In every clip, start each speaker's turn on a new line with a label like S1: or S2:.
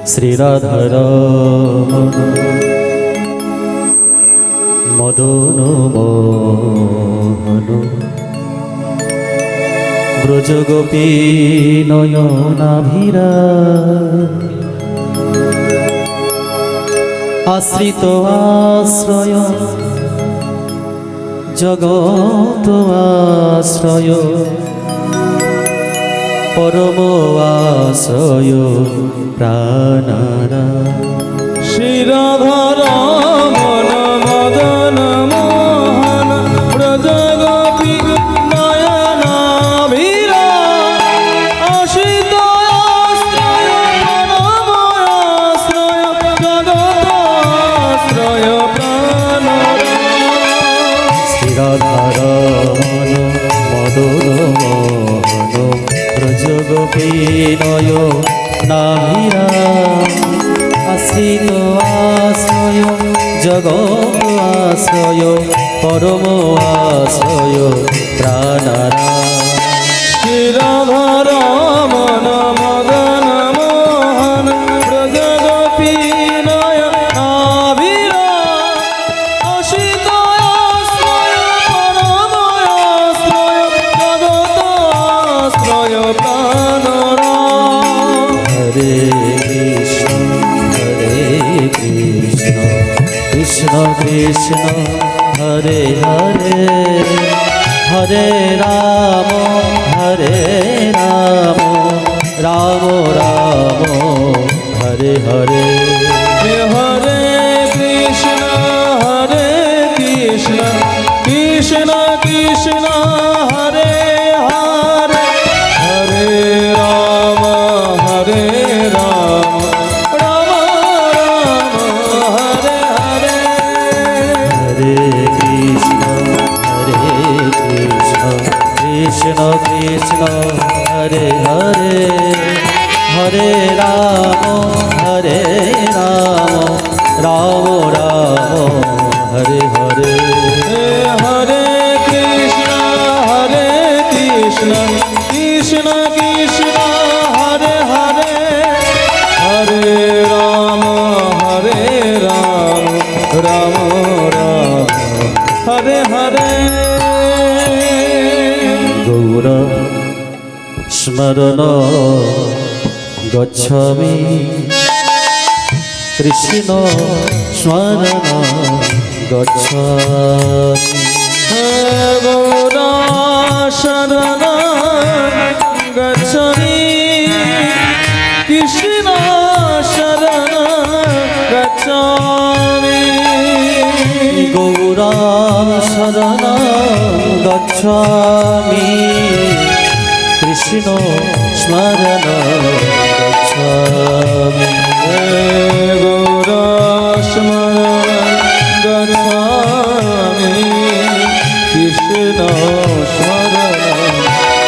S1: শ্রীরাধার মদন মোহন ব্রজগোপী নয়নাভিরা আশ্রিত আশ্রয় জগত আশ্রয় পরম আশ্রয় প্রাণারা
S2: শ্রীরাধার মন মদন মোহন ব্রজগোপী নয়নাভিরা আশ্রিত আশ্রয় পরম আশ্রয় জগত আশ্রয় প্রাণারা
S1: শ্রীরাধার মন মদন মোহন ব্রজগোপী নয়নাভিরা আশ্রিত আশ্রয় জগত আশ্রয় পরম আশ্রয় প্রাণারা
S2: শ্রীরাধার মন মদন মোহন ব্রজগোপী নয়নাভিরা আশ্রিত আশ্রয় পরম আশ্রয় জগত আশ্রয় প্রাণারা
S1: হরে কৃষ্ণ কৃষ্ণ কৃষ্ণ হরে হরে হরে রাম রাম রাম হরে হরে
S2: হরে কৃষ্ণ কৃষ্ণ কৃষ্ণ হরে হরে হরে রাম রাম রাম হরে হরে
S1: হরে কৃষ্ণ কৃষ্ণ কৃষ্ণ হরে হরে হরে রাম রাম রাম হরে হরে
S2: হরে কৃষ্ণ কৃষ্ণ কৃষ্ণ হরে হরে হরে রাম রাম রাম হরে হরে
S1: গৌর স্মরণ গচ্ছামি কৃষ্ণ স্মরণ গচ্ছামি
S2: গৌরা শরণ গচ্ছামি কৃষ্ণ শরণ গচ্ছামি
S1: গৌরা শরণ গচ্ছামি কৃষ্ণ স্মরণ গচ্ছামি
S2: গৌরা স্মরণ গচ্ছামি কৃষ্ণ স্মরণ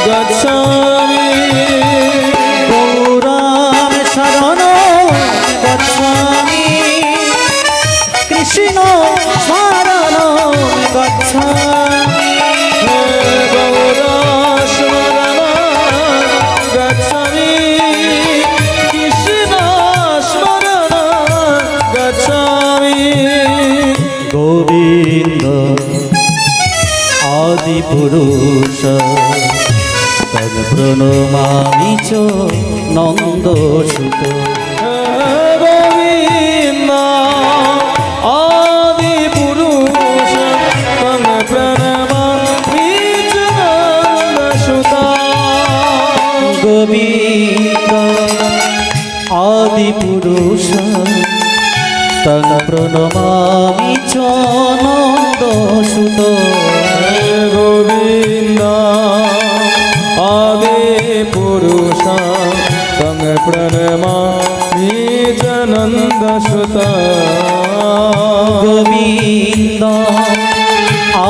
S2: গচ্ছামি
S1: গৌরাম শরণ গচ্ছামি কৃষ্ণ স্মরণ গচ্ছামি
S2: গৌরা স্মরণ গচ্ছামি কৃষ্ণ স্মরণ গচ্ছামি
S1: গোবিন্দ আদি পুরুষ তদ প্রণমামি চ নন্দ সুত
S2: গোবিন্দ আদি পুরুষ তং প্রণমামি চ নন্দ সুতা
S1: গোবিন্দ আদি পুরুষ তং প্রণমামি চ নন্দ সুত
S2: গোবিন্দ আদি পুরুষ তং প্রণমামি চ নন্দ সুতা
S1: গোবিন্দ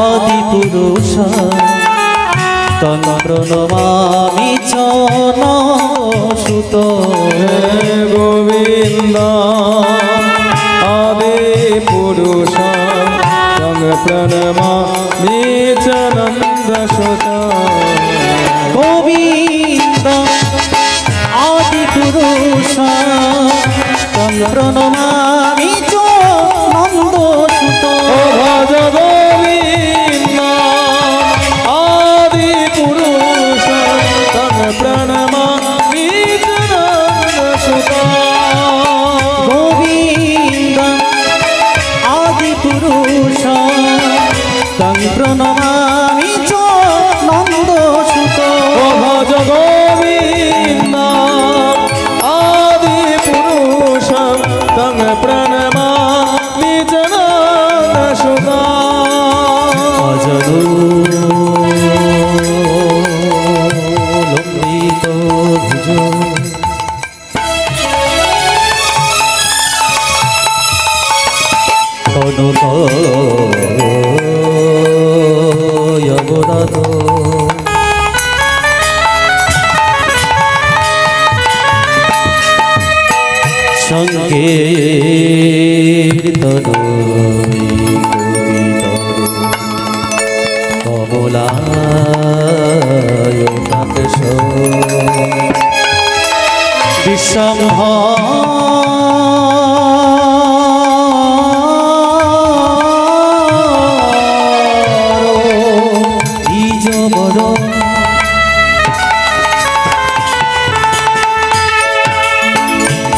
S1: আদি পুরুষ তং প্রণমামি চ নন্দ সুত
S2: গোবিন্দ আদি পুরুষ তং প্রণমামি চ নন্দ সুতা
S1: গোবিন্দ আদি পুরুষ সংকীর্তন কমলায়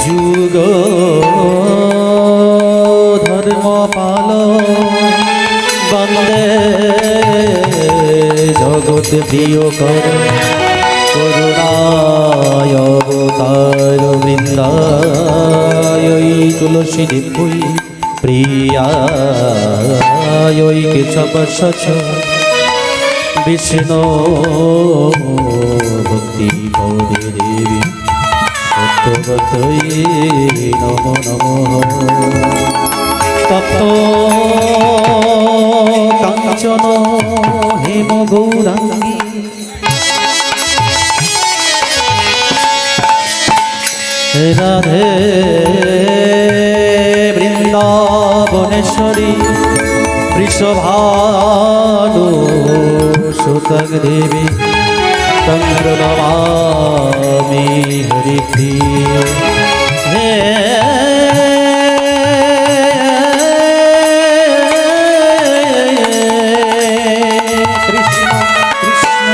S1: যুগ ধর্ম পাল বন্দে জগৎ প্রিয় কর করুণায় অবতার বৃন্দায় তুলসী দিব্যই প্রিয়ায় কেশব সচ বিষ্ণু ভক্তি পদে দেবী সত্যবতই নম নম তপ্ত কাঞ্চন হেম গৌরাঙ্গী রাধে বৃন্দাবনেশ্বরী বৃষভানু সুতং দেবী তং প্রণমামি হরিপ্রিয় হে কৃষ্ণ কৃষ্ণ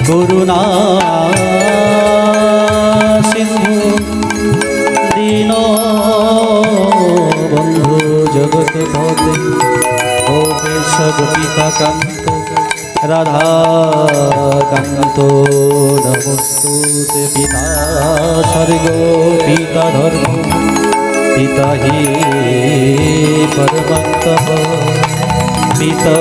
S1: করুণা সিন্ধু দীন বন্ধু জগৎ পদে গোপেশ গোপিকা কান্ত রাধা কান্ত নমস্তুতে পিতা স্বর্গ পিতা ধর্ম পিতা হি পরমন্তঃ পিতা